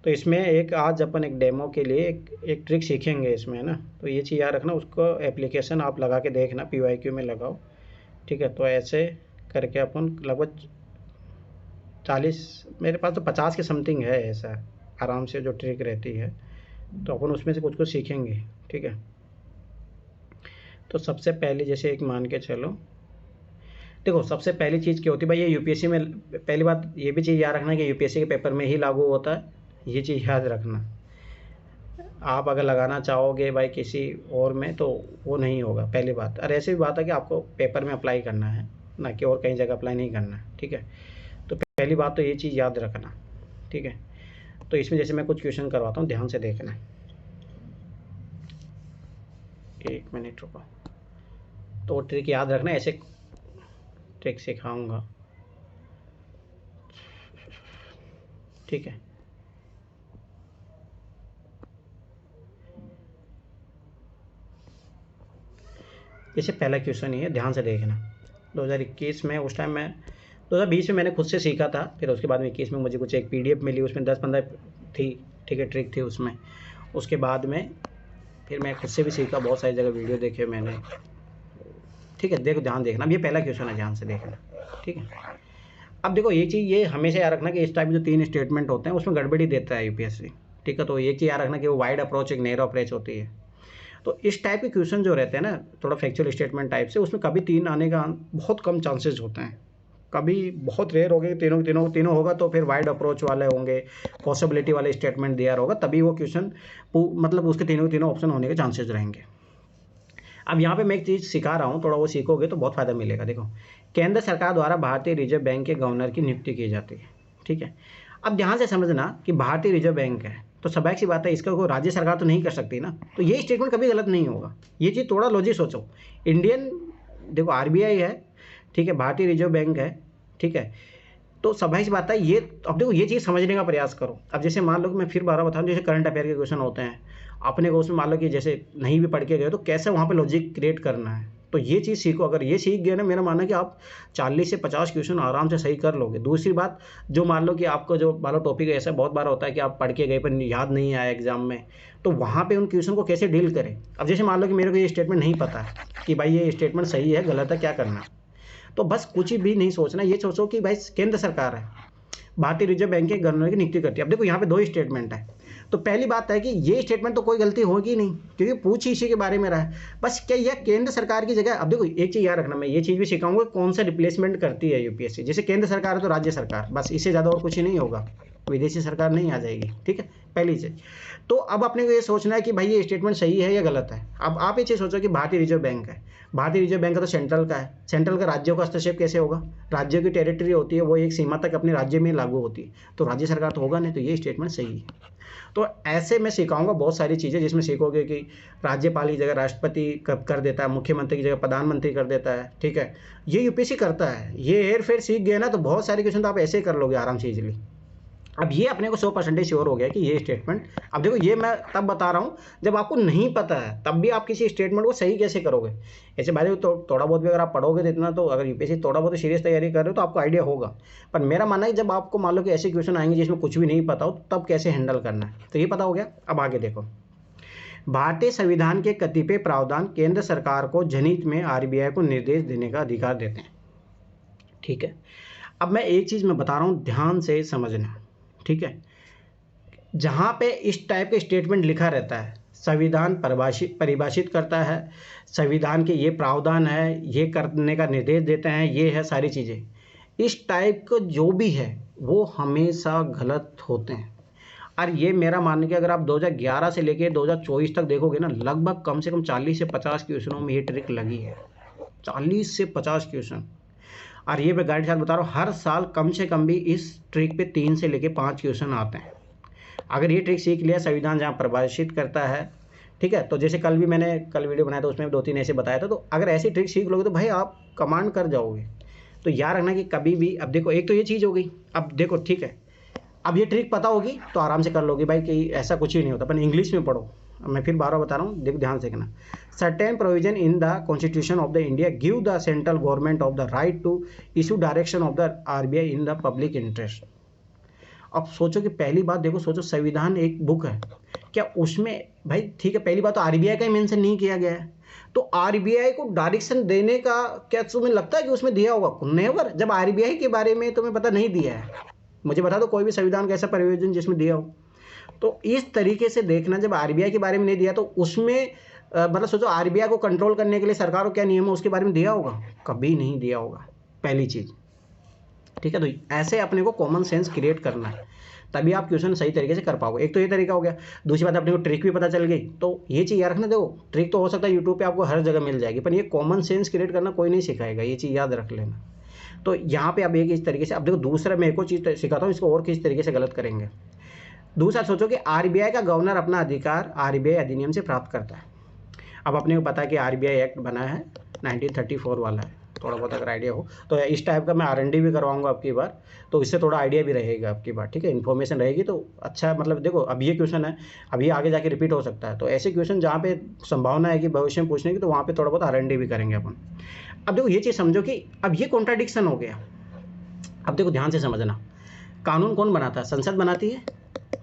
तो इसमें एक आज अपन एक डेमो के लिए एक ट्रिक सीखेंगे इसमें, है ना। तो ये चीज़ याद रखना, उसको एप्लीकेशन आप लगा के देखना, PYQ में लगाओ, ठीक है। तो ऐसे करके अपन लगभग 40, मेरे पास तो 50 के समथिंग है ऐसा आराम से जो ट्रिक रहती है, तो अपन उसमें से कुछ कुछ सीखेंगे, ठीक है। तो सबसे पहले जैसे एक मान के चलो, देखो सबसे पहली चीज़ क्या होती है भाई, ये यूपीएससी में पहली बात ये भी चीज़ याद रखना कि यूपीएससी के पेपर में ही लागू होता है, ये चीज़ याद रखना। आप अगर लगाना चाहोगे भाई किसी और में तो वो नहीं होगा, पहली बात। और ऐसी भी बात है कि आपको पेपर में अप्लाई करना है, ना कि और कहीं जगह अप्लाई नहीं करना है, ठीक है। तो पहली बात तो ये चीज़ याद रखना, ठीक है। तो इसमें जैसे मैं कुछ क्वेश्चन करवाता हूँ, ध्यान से देखना। 1 मिनट रुको। तो ट्रिक याद रखना, ऐसे ट्रिक सिखाऊंगा, ठीक है। जैसे पहला क्वेश्चन ही है, ध्यान से देखना। 2021 में, उस टाइम मैं 2020 में मैंने खुद से सीखा था, फिर उसके बाद में 21 में मुझे कुछ एक PDF मिली, उसमें 10-15 थी, ठीक है, ट्रिक थी उसमें। उसके बाद में फिर मैं खुद से भी सीखा, बहुत सारी जगह वीडियो देखे मैंने, ठीक है। देखो ध्यान देखना, अब ये पहला क्वेश्चन है, ध्यान से देखना, ठीक है। अब देखो ये चीज़ ये हमेशा याद रखना कि इस टाइप के जो 3 स्टेटमेंट होते हैं उसमें गड़बड़ी देता है यूपीएससी, ठीक है। तो ये चीज़ याद रखना कि वो वाइड अप्रोच एक नैरो अप्रोच होती है। तो इस टाइप के क्वेश्चन जो रहते हैं ना, थोड़ा फैक्चुअल स्टेटमेंट टाइप से, उसमें कभी 3 आने का बहुत कम चांसेस होते हैं, कभी बहुत रेयर हो गए तीनों तीनों तीनों होगा, तो फिर वाइड अप्रोच वाले होंगे, पॉसिबिलिटी वाले स्टेटमेंट दिया होगा, तभी वो क्वेश्चन मतलब उसके तीनों तीनों ऑप्शन होने के चांसेस रहेंगे। अब यहाँ पे मैं एक चीज़ सिखा रहा हूँ, थोड़ा वो सीखोगे तो बहुत फ़ायदा मिलेगा। देखो, केंद्र सरकार द्वारा भारतीय रिजर्व बैंक के गवर्नर की नियुक्ति की जाती है, ठीक है। अब ध्यान से समझना कि भारतीय रिजर्व बैंक है, तो स्वाभाविक सी बात है इसका कोई राज्य सरकार तो नहीं कर सकती ना, तो ये स्टेटमेंट कभी गलत नहीं होगा। ये चीज़ थोड़ा लॉजिक सोचो। इंडियन, देखो RBI है, ठीक है, भारतीय रिजर्व बैंक है, ठीक है। तो स्वाभाविक सी बात है ये, अब देखो ये चीज़ समझने का प्रयास करो। अब जैसे मान लो कि मैं फिर बार बताऊँ, जैसे करंट अफेयर के क्वेश्चन होते हैं अपने को, उसमें मान लो कि जैसे नहीं भी पढ़ के गए तो कैसे वहाँ पे लॉजिक क्रिएट करना है, तो ये चीज़ सीखो। अगर ये सीख गए ना, मेरा मानना है कि आप 40 से 50 क्वेश्चन आराम से सही कर लोगे। दूसरी बात, जो मान लो कि आपको जो मान लो टॉपिक ऐसा बहुत बार होता है कि आप पढ़ के गए पर याद नहीं आया एग्जाम में, तो वहाँ पे उन क्वेश्चन को कैसे डील करें। अब जैसे मान लो कि मेरे को ये स्टेटमेंट नहीं पता है कि भाई ये स्टेटमेंट सही है गलत है, क्या करना, तो बस कुछ भी नहीं सोचना, ये सोचो कि भाई केंद्र सरकार है, भारतीय रिजर्व बैंक के गवर्नर की नियुक्ति करती है। अब देखो यहाँ पे 2 स्टेटमेंट है, तो पहली बात है कि ये स्टेटमेंट तो कोई गलती होगी नहीं, क्योंकि पूछ ही इसी के बारे में रहा है। बस क्या यह केंद्र सरकार की जगह, अब देखो एक चीज़ याद रखना, मैं ये चीज़ भी सिखाऊंगा कौन सा रिप्लेसमेंट करती है यूपीएससी। जैसे केंद्र सरकार है तो राज्य सरकार, बस इससे ज़्यादा और कुछ ही नहीं होगा, विदेशी सरकार नहीं आ जाएगी, ठीक है, पहली चीज़। तो अब अपने को ये सोचना है कि भाई ये स्टेटमेंट सही है या गलत है। अब आप ये चीज़ सोचो कि भारतीय रिजर्व बैंक है, भारतीय रिजर्व बैंक का तो सेंट्रल का है, सेंट्रल का राज्यों का हस्तक्षेप कैसे होगा, राज्यों की टेरिटरी होती है वो एक सीमा तक अपने राज्य में लागू होती है, तो राज्य सरकार तो होगा नहीं, तो ये स्टेटमेंट सही है। तो ऐसे मैं सिखाऊंगा बहुत सारी चीज़ें, जिसमें सीखोगे कि राज्यपाल की जगह राष्ट्रपति कर देता है, मुख्यमंत्री की जगह प्रधानमंत्री कर देता है, ठीक है, ये यूपीएससी करता है। ये हेर फेर सीख गए ना तो बहुत सारे क्वेश्चन तो आप ऐसे ही कर लोगे आराम से इजीली। अब ये अपने को 100% श्योर हो गया कि ये स्टेटमेंट, अब देखो ये मैं तब बता रहा हूँ जब आपको नहीं पता है, तब भी आप किसी स्टेटमेंट को सही कैसे करोगे। ऐसे भाई तो थोड़ा बहुत भी अगर आप पढ़ोगे तो इतना, तो अगर यूपीएससी थोड़ा बहुत सीरियस तैयारी कर रहे हो तो आपको आइडिया होगा। पर मेरा मानना है जब आपको मान लो कि ऐसे क्वेश्चन आएंगे जिसमें कुछ भी नहीं पता हो, तब कैसे हैंडल करना है, तो ये पता हो गया। अब आगे देखो, भारतीय संविधान के कतिपय प्रावधान केंद्र सरकार को जनहित में RBI को निर्देश देने का अधिकार देते हैं, ठीक है। अब मैं एक चीज़ मैं बता रहा हूँ, ध्यान से समझना, ठीक है। जहाँ पे इस टाइप के स्टेटमेंट लिखा रहता है, संविधान परिभाषित करता है, संविधान के ये प्रावधान है, ये करने का निर्देश देते हैं, ये है सारी चीज़ें, इस टाइप का जो भी है वो हमेशा गलत होते हैं। और ये मेरा मानना कि अगर आप 2011 से लेके 2024 तक देखोगे ना, लगभग कम से कम 40 से 50 क्वेश्चनों में ये ट्रिक लगी है, 40 से 50 क्वेश्चन। और ये मैं गाइड के साथ बता रहा हूँ, हर साल कम से कम भी इस ट्रिक पे 3 से लेके 5 क्वेश्चन आते हैं। अगर ये ट्रिक सीख लिया, संविधान जहाँ परिभाषित करता है, ठीक है, तो जैसे कल भी मैंने वीडियो बनाया था, उसमें 2-3 ऐसे बताया था, तो अगर ऐसी ट्रिक सीख लोगे तो भाई आप कमांड कर जाओगे। तो याद रखना कि कभी भी, अब देखो एक तो ये चीज़ हो गई, अब देखो ठीक है, अब ये ट्रिक पता होगी तो आराम से कर लोगे भाई, कि ऐसा कुछ ही नहीं होता। अपन इंग्लिश में पढ़ो, मैं फिर बार बार बता रहा हूँ, देखो ध्यान से देखना। Certain provision in the constitution of the India give the central government of the right to issue direction of the RBI in the public interest. अब सोचो कि पहली बात देखो, सोचो संविधान एक बुक है, क्या उसमें भाई ठीक है पहली बात तो आरबीआई का ही मेंशन नहीं किया गया है, तो आरबीआई को डायरेक्शन देने का क्या तुम्हें लगता है कि उसमें दिया होगा? नेवर। जब आरबीआई के बारे में तुम्हें पता नहीं दिया है, मुझे बता दो कोई भी संविधान का ऐसा प्रयोजन जिसमें दिया हो। तो इस तरीके से देखना, जब आरबीआई के बारे में नहीं दिया तो उसमें मतलब सोचो आरबीआई को कंट्रोल करने के लिए सरकार को क्या नियम है उसके बारे में दिया होगा? कभी नहीं दिया होगा, पहली चीज़। ठीक है, तो ऐसे अपने को कॉमन सेंस क्रिएट करना है, तभी आप क्वेश्चन सही तरीके से कर पाओगे। एक तो ये तरीका हो गया। दूसरी बात, अपने को ट्रिक भी पता चल गई, तो ये चीज़ याद रखना। देखो ट्रिक तो हो सकता है यूट्यूब पे आपको हर जगह मिल जाएगी, पर ये कॉमन सेंस क्रिएट करना कोई नहीं सिखाएगा, ये चीज़ याद रख लेना। तो यहाँ पे अब एक इस तरीके से, अब देखो दूसरा मैं एक और चीज़ सिखाता हूँ, इसको और किस तरीके से गलत करेंगे। दूसरा सोचो कि आरबीआई का गवर्नर अपना अधिकार आरबीआई अधिनियम से प्राप्त करता है। अब अपने को पता है कि आरबीआई एक्ट बना है 1934 वाला है, थोड़ा बहुत अगर आइडिया हो तो इस टाइप का मैं R&D भी करवाऊंगा आपकी बार, तो इससे थोड़ा आइडिया भी रहेगा आपकी बार। ठीक है, इन्फॉर्मेशन रहेगी तो अच्छा। मतलब देखो अब ये क्वेश्चन है, अभी आगे जाके रिपीट हो सकता है, तो ऐसे क्वेश्चन जहाँ पे संभावना है कि भविष्य में पूछने की, तो वहाँ पे थोड़ा बहुत R&D भी करेंगे अपन। अब देखो ये चीज़ समझो कि अब ये कॉन्ट्राडिक्शन हो गया। अब देखो ध्यान से समझना, कानून कौन बनाता है? संसद बनाती है।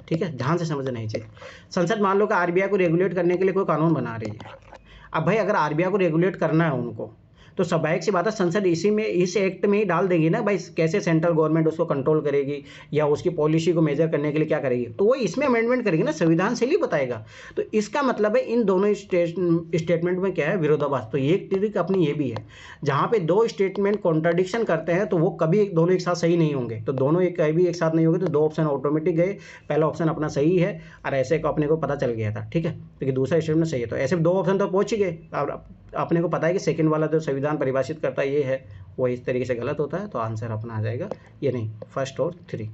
ठीक है, ध्यान से समझना ये चीज़। संसद मान लो कि आरबीआई को रेगुलेट करने के लिए कोई कानून बना रही है। अब भाई अगर आरबीआई को रेगुलेट करना है उनको, तो स्वाभाविक सी बात है संसद इसी में, इस एक्ट में ही डाल देगी ना भाई, कैसे सेंट्रल गवर्नमेंट उसको कंट्रोल करेगी या उसकी पॉलिसी को मेजर करने के लिए क्या करेगी, तो वो इसमें अमेंडमेंट करेगी ना, संविधान से ही बताएगा। तो इसका मतलब है इन दोनों स्टेटमेंट में क्या है? विरोधाभास। तो ये ट्रिक अपनी ये भी है, जहाँ पे दो स्टेटमेंट कॉन्ट्राडिक्शन करते हैं तो वो कभी दोनों एक साथ सही नहीं होंगे। तो दोनों एक कभी एक साथ नहीं होंगे, तो दो ऑप्शन ऑटोमेटिक गए, पहला ऑप्शन अपना सही है और ऐसे को अपने को पता चल गया था। ठीक है, क्योंकि दूसरा स्टेटमेंट सही है, तो ऐसे दो ऑप्शन तो पहुंच ही गए। और अपने को पता है कि सेकंड वाला जो संविधान परिभाषित करता है ये है, वो इस तरीके से गलत होता है, तो आंसर अपना आ जाएगा ये नहीं, फर्स्ट और 3।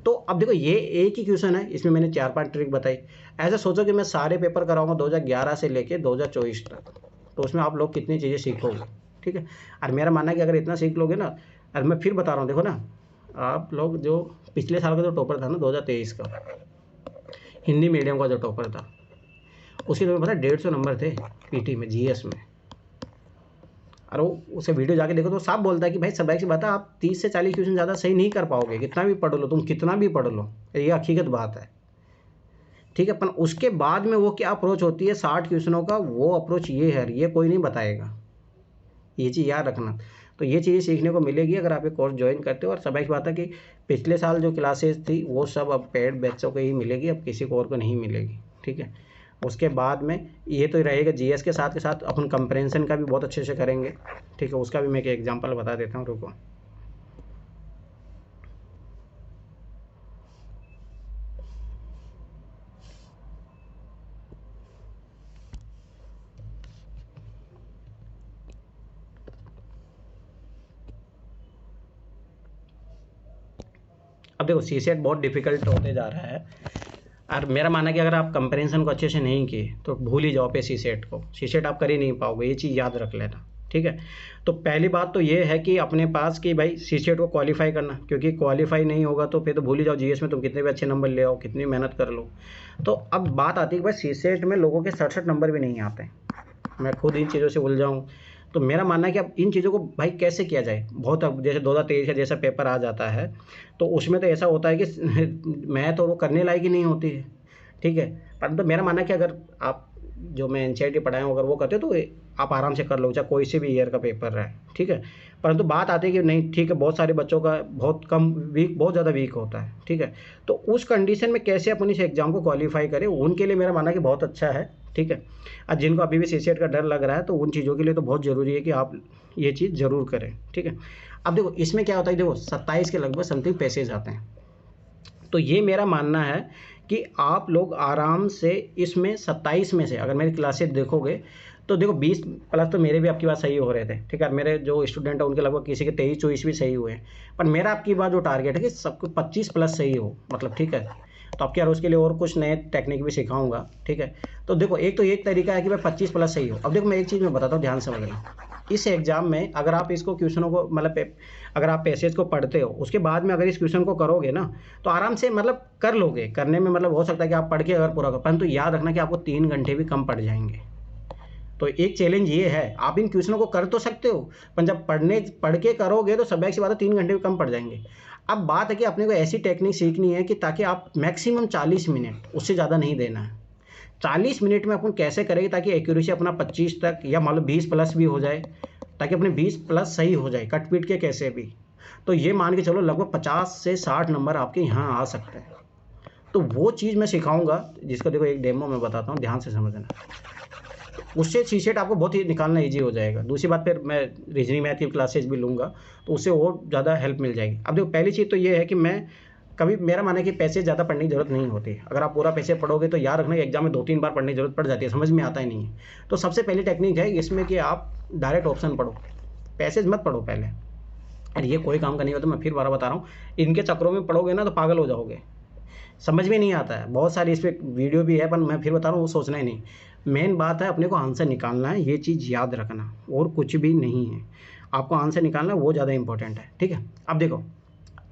तो अब देखो ये एक ही क्वेश्चन है, इसमें मैंने 4-5 ट्रिक बताई। ऐसा सोचो कि मैं सारे पेपर कराऊंगा 2011 से लेके 2024 तक, तो उसमें आप लोग कितनी चीज़ें सीखोगे। ठीक है, और मेरा मानना है कि अगर इतना सीख लोगे ना, और मैं फिर बता रहा हूँ, देखो ना आप लोग जो पिछले साल का जो टॉपर था ना 2023 का, हिंदी मीडियम का जो टॉपर था, उसके तुम्हें पता 150 नंबर थे पीटी में, जीएस में। और वो उसे वीडियो जाके देखो तो साफ बोलता है कि भाई स्वाभाविक सी बात है, आप 30 से 40 क्वेश्चन ज़्यादा सही नहीं कर पाओगे, कितना भी पढ़ लो तुम, कितना भी पढ़ लो, ये हकीकत बात है। ठीक है, पर उसके बाद में वो क्या अप्रोच होती है 60 क्वेश्चनों का, वो अप्रोच ये है, ये कोई नहीं बताएगा, ये चीज़ याद रखना। तो ये चीज़ें सीखने को मिलेगी अगर आप ये कोर्स ज्वाइन करते हो। और स्वाभाविक बात है कि पिछले साल जो क्लासेस थी वो सब अब पेड बैचों को ही मिलेगी, अब किसी को और को नहीं मिलेगी। ठीक है, उसके बाद में ये तो रहेगा जीएस के साथ अपन कंप्रेंशन का भी बहुत अच्छे से करेंगे। ठीक है, उसका भी मैं एक एग्जांपल बता देता हूँ, रुको। अब देखो सीसेट बहुत डिफिकल्ट होते जा रहा है, और मेरा मानना है कि अगर आप कंपैरिजन को अच्छे से नहीं किए तो भूल ही जाओ पे सीसेट को, सीसेट आप कर ही नहीं पाओगे, ये चीज़ याद रख लेना। ठीक है, तो पहली बात तो ये है कि अपने पास कि भाई सीसेट को क्वालिफाई करना, क्योंकि क्वालिफाई नहीं होगा तो फिर तो भूल ही जाओ, जीएस में तुम कितने भी अच्छे नंबर ले आओ, कितनी मेहनत कर लो। तो अब बात आती है कि भाई सीसेट में लोगों के 67 नंबर भी नहीं आते, मैं खुद इन चीज़ों से उलझाऊँ। तो मेरा मानना है कि अब इन चीज़ों को भाई कैसे किया जाए। बहुत अब जैसे 2023 का जैसा पेपर आ जाता है तो उसमें तो ऐसा होता है कि मैथ तो वो करने लायक ही नहीं होती है। ठीक है, परंतु मेरा मानना है कि अगर आप जो मैं एनसीईआरटी पढ़ाए हूँ अगर वो करते तो आप आराम से कर लो, चाहे कोई से भी ईयर का पेपर रहे। ठीक है, परंतु बात आती है कि नहीं, ठीक है बहुत सारे बच्चों का बहुत कम वीक, बहुत ज़्यादा वीक होता है। ठीक है, तो उस कंडीशन में कैसे अपन इस एग्ज़ाम को क्वालिफाई करें, उनके लिए मेरा मानना है कि बहुत अच्छा है। ठीक है, और जिनको अभी भी सीसेट का डर लग रहा है तो उन चीज़ों के लिए तो बहुत ज़रूरी है कि आप ये चीज़ ज़रूर करें। ठीक है, अब देखो इसमें क्या होता है, देखो 27 के लगभग समथिंग पैसेज आते हैं, तो ये मेरा मानना है कि आप लोग आराम से इसमें 27 में से अगर मेरी क्लासेस देखोगे तो देखो 20 प्लस तो मेरे भी आपकी बात सही हो रहे थे। ठीक है, मेरे जो स्टूडेंट हैं उनके लगभग किसी के 23-24 भी सही हुए हैं, पर मेरा आपकी बात जो टारगेट है कि सबको 25 प्लस सही हो, मतलब ठीक है। तो आपके यार उसके लिए और कुछ नए टेक्निक भी सिखाऊंगा। ठीक है, तो देखो एक तो एक तरीका है कि भाई 25 प्लस सही हो। अब देखो मैं एक चीज़ मैं बताता हूँ, ध्यान समझना। इस एग्जाम में अगर आप इसको क्वेश्चनों को मतलब अगर आप पैसेज को पढ़ते हो उसके बाद में अगर इस क्वेश्चन को करोगे ना तो आराम से मतलब कर लोगे, करने में मतलब हो सकता है कि आप पढ़ के अगर पूरा करो, परंतु याद रखना कि आपको 3 घंटे भी कम पड़ जाएंगे। तो एक चैलेंज ये है, आप इन क्वेश्चनों को कर तो सकते हो पर जब पढ़ के करोगे तो स्वाभाविक सी बात है 3 घंटे भी कम पड़ जाएंगे। अब बात है कि अपने को ऐसी टेक्निक सीखनी है कि ताकि आप मैक्सिमम 40 मिनट, उससे ज़्यादा नहीं देना है। 40 मिनट में अपन कैसे करेंगे ताकि एक्यूरेसी अपना 25 तक या मान लो 20 प्लस भी हो जाए, ताकि अपने 20 प्लस सही हो जाए कट पीट के कैसे भी। तो ये मान के चलो लगभग 50 से 60 नंबर आपके यहाँ आ सकते हैं। तो वो चीज़ मैं सिखाऊंगा, जिसका देखो एक डेमो मैं बताता हूँ, ध्यान से समझना। उससे सी सेट आपको बहुत ही निकालना ईजी हो जाएगा। दूसरी बात, फिर मैं रीजनिंग मैथ की क्लासेज भी लूँगा तो उससे और ज़्यादा हेल्प मिल जाएगी। अब देखो पहली चीज़ तो ये है कि मैं कभी, मेरा मानना है कि पैसे ज़्यादा पढ़ने की जरूरत नहीं होती। अगर आप पूरा पैसे पढ़ोगे तो याद रखना एग्जाम में 2-3 बार पढ़ने की जरूरत पड़ जाती है, समझ में आता ही नहीं है। तो सबसे पहली टेक्निक है इसमें कि आप डायरेक्ट ऑप्शन पढ़ो, पैसेज मत पढ़ो पहले। अरे ये कोई काम का नहीं होता, मैं फिर बार बता रहा हूँ, इनके चक्करों में पढ़ोगे ना तो पागल हो जाओगे, समझ में नहीं आता है। बहुत सारी इस पर वीडियो भी है, पर मैं फिर बता रहा हूँ वो सोचना ही नहीं। मेन बात है अपने को आंसर निकालना है, ये चीज़ याद रखना, और कुछ भी नहीं है। आपको आंसर निकालना है, वो ज़्यादा इंपॉर्टेंट है, ठीक है। अब देखो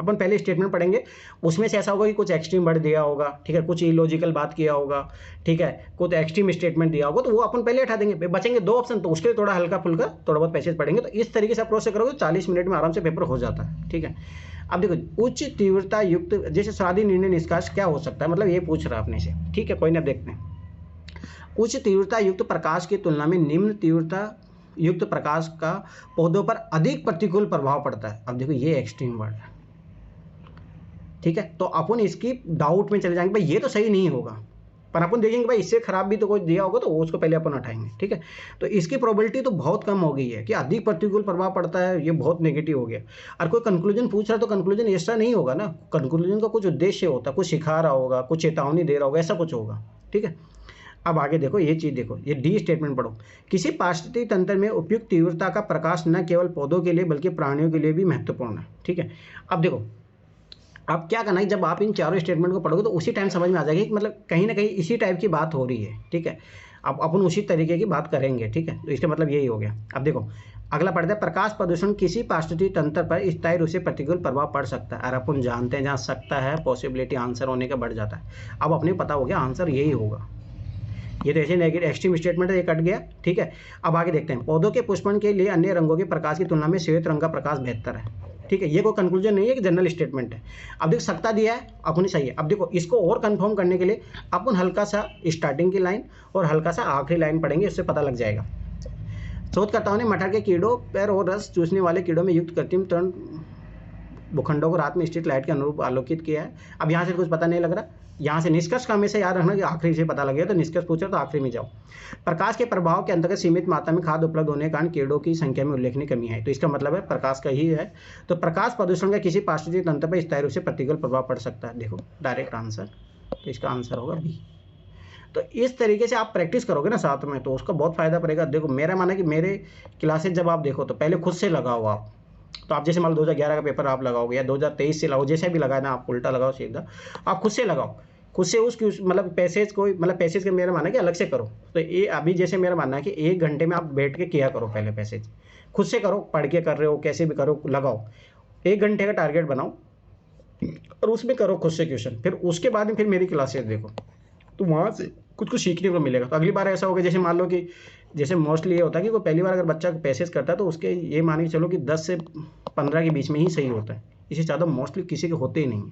अपन पहले स्टेटमेंट पढ़ेंगे, उसमें से ऐसा होगा कि कुछ एक्सट्रीम वर्ड दिया होगा, ठीक है, कुछ इलॉजिकल बात किया होगा, ठीक है, कुछ एक्सट्रीम स्टेटमेंट दिया होगा, तो वो अपन पहले हटा देंगे। बचेंगे 2 ऑप्शन, तो उसके लिए थोड़ा हल्का फुल्का थोड़ा बहुत पैसेज पढ़ेंगे। तो इस तरीके से अप्रोच से करोगे 40 मिनट में आराम से पेपर हो जाता है, ठीक है। अब देखो उच्च तीव्रता युक्त, जैसे स्वादी निर्णय निष्कर्ष क्या हो सकता है, मतलब ये पूछ रहा है अपने से, ठीक है, कोई ना, देखते हैं। उच्च तीव्रता युक्त प्रकाश की तुलना में निम्न तीव्रता युक्त प्रकाश का पौधों पर अधिक प्रतिकूल प्रभाव पड़ता है। अब देखो ये एक्सट्रीम वर्ड है, ठीक है। तो अपन इसकी डाउट में चले जाएंगे, भाई ये तो सही नहीं होगा, पर अपन देखेंगे भाई इससे खराब भी तो कोई दिया होगा, तो उसको पहले अपन उठाएंगे, ठीक है। तो इसकी प्रोबेबिलिटी तो बहुत कम हो गई है कि अधिक प्रतिकूल प्रभाव पड़ता है, ये बहुत नेगेटिव हो गया। और कोई कंक्लूजन पूछ रहा है तो कंक्लूजन ऐसा नहीं होगा ना, कंक्लूजन का कुछ उद्देश्य होता है, कुछ सिखा रहा होगा, कुछ चेतावनी दे रहा होगा, ऐसा कुछ होगा, ठीक है। अब आगे देखो ये चीज़, देखो ये डी स्टेटमेंट पढ़ो। किसी पारिस्थितिक तंत्र में उपयुक्त तीव्रता का प्रकाश न केवल पौधों के लिए बल्कि प्राणियों के लिए भी महत्वपूर्ण है, ठीक है। अब देखो अब क्या करना है, जब आप इन चारों स्टेटमेंट को पढ़ोगे तो उसी टाइम समझ में आ जाएगी कि मतलब कहीं ना कहीं इसी टाइप की बात हो रही है, ठीक है। अब अपन उसी तरीके की बात करेंगे, ठीक है। तो इसका मतलब यही हो गया। अब देखो अगला पढ़ते हैं, प्रकाश प्रदूषण किसी पारिस्थितिक तंत्र पर स्थायी रूप से प्रतिकूल प्रभाव पड़ सकता है। और अपन जानते हैं जहाँ सकता है पॉसिबिलिटी आंसर होने का बढ़ जाता है। अब अपने पता हो गया आंसर यही होगा। ये तो ऐसे नेगेटिव एक्सट्रीम स्टेटमेंट है, ये कट गया, ठीक है। अब आगे देखते हैं, पौधों के पुष्पन के लिए अन्य रंगों के प्रकाश की तुलना में श्वेत रंग का प्रकाश बेहतर है, ठीक है। ये कोई कंक्लूजन नहीं है कि जनरल स्टेटमेंट है। अब देखो सकता दिया है अपनी सही है। अब देखो इसको और कंफर्म करने के लिए अपन हल्का सा स्टार्टिंग की लाइन और हल्का सा आखिरी लाइन पढ़ेंगे, उससे पता लग जाएगा। शोधकर्ताओं ने मटर के कीड़ों पर और रस चूसने वाले कीड़ों में युक्त कृत्रिम तरण भूखंडों को रात में स्ट्रीट लाइट के अनुरूप आलोकित किया है। अब यहाँ से कुछ पता नहीं लग रहा, यहाँ से निष्कर्ष का हमेशा याद रखना कि आखिरी से पता लगेगा, तो निष्कर्ष पूछो तो आखिरी में जाओ। प्रकाश के प्रभाव के अंतर्गत सीमित मात्रा में खाद्य उपलब्ध होने के कारण कीड़ों की संख्या में उल्लेखनीय कमी है। तो इसका मतलब है प्रकाश का ही है। तो प्रकाश प्रदूषण का किसी पारिस्थितिक तंत्र पर स्थायी रूप से प्रतिकूल प्रभाव पड़ सकता है। देखो डायरेक्ट आंसर, तो इसका आंसर होगा बी। तो इस तरीके से आप प्रैक्टिस करोगे ना साथ में, तो उसका बहुत फायदा पड़ेगा। देखो मेरा मानना है कि मेरे क्लासेज जब आप देखो तो पहले खुद से लगाओ आप। तो आप जैसे मान लो 2011 का पेपर आप लगाओगे या 2023 से लगाओ, जैसे भी लगाए ना, आप उल्टा लगाओ सीधा, आप खुद से लगाओ, खुद से उस मतलब पैसेज को, मतलब पैसेज का मेरा मानना है कि अलग से करो। तो ये अभी जैसे मेरा मानना है कि 1 घंटे में आप बैठ के किया करो, पहले पैसेज खुद से करो, पढ़ के कर रहे हो कैसे भी करो, लगाओ 1 घंटे का टारगेट बनाओ और उसमें करो खुद से क्वेश्चन। फिर उसके बाद में फिर मेरी क्लासेज देखो, तो वहाँ से कुछ सीखने को मिलेगा। तो अगली बार ऐसा होगा, जैसे मान लो कि जैसे मोस्टली ये होता है कि कोई पहली बार अगर बच्चा पैसेज करता है तो उसके ये मान के चलो कि 10 से 15 के बीच में ही सही होता है, इससे ज़्यादा मोस्टली किसी के होते ही नहीं।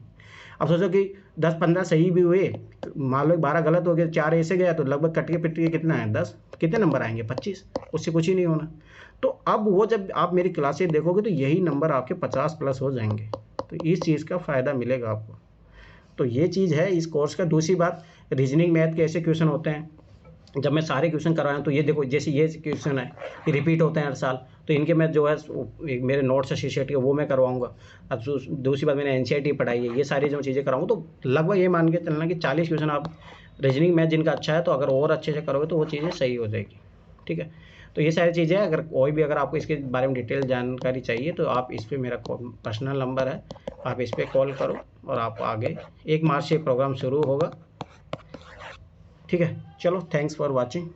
अब सोचो कि 10-15 सही भी हुए, मान लो 12 गलत हो गए, 4 ऐसे गया, तो लगभग कट के पिट के कितना है 10, कितने नंबर आएंगे 25, उससे कुछ ही नहीं होना। तो अब वो जब आप मेरी क्लासेज देखोगे तो यही नंबर आपके 50 प्लस हो जाएंगे। तो इस चीज़ का फ़ायदा मिलेगा आपको। तो ये चीज़ है इस कोर्स का। दूसरी बात, रीजनिंग मैथ के ऐसे क्वेश्चन होते हैं, जब मैं सारे क्वेश्चन करवाया तो ये देखो जैसे ये क्वेश्चन है ये रिपीट होते हैं हर साल, तो इनके मैं जो है मेरे नोट्स शीट के वो मैं करवाऊंगा। अब दूसरी बात मैंने एनसीईआरटी पढ़ाई है, ये सारी जो चीज़ें कराऊँ, तो लगभग ये मान के चलना कि 40 क्वेश्चन आप रीजनिंग मैथ जिनका अच्छा है, तो अगर और अच्छे से करोगे तो वो चीज़ें सही हो जाएगी, ठीक है। तो ये सारी चीज़ें, अगर कोई भी अगर आपको इसके बारे में डिटेल जानकारी चाहिए तो आप इस पर, मेरा पर्सनल नंबर है, आप इस पर कॉल करो और आप आगे 1 मार्च से प्रोग्राम शुरू होगा, ठीक है। चलो थैंक्स फॉर वॉचिंग।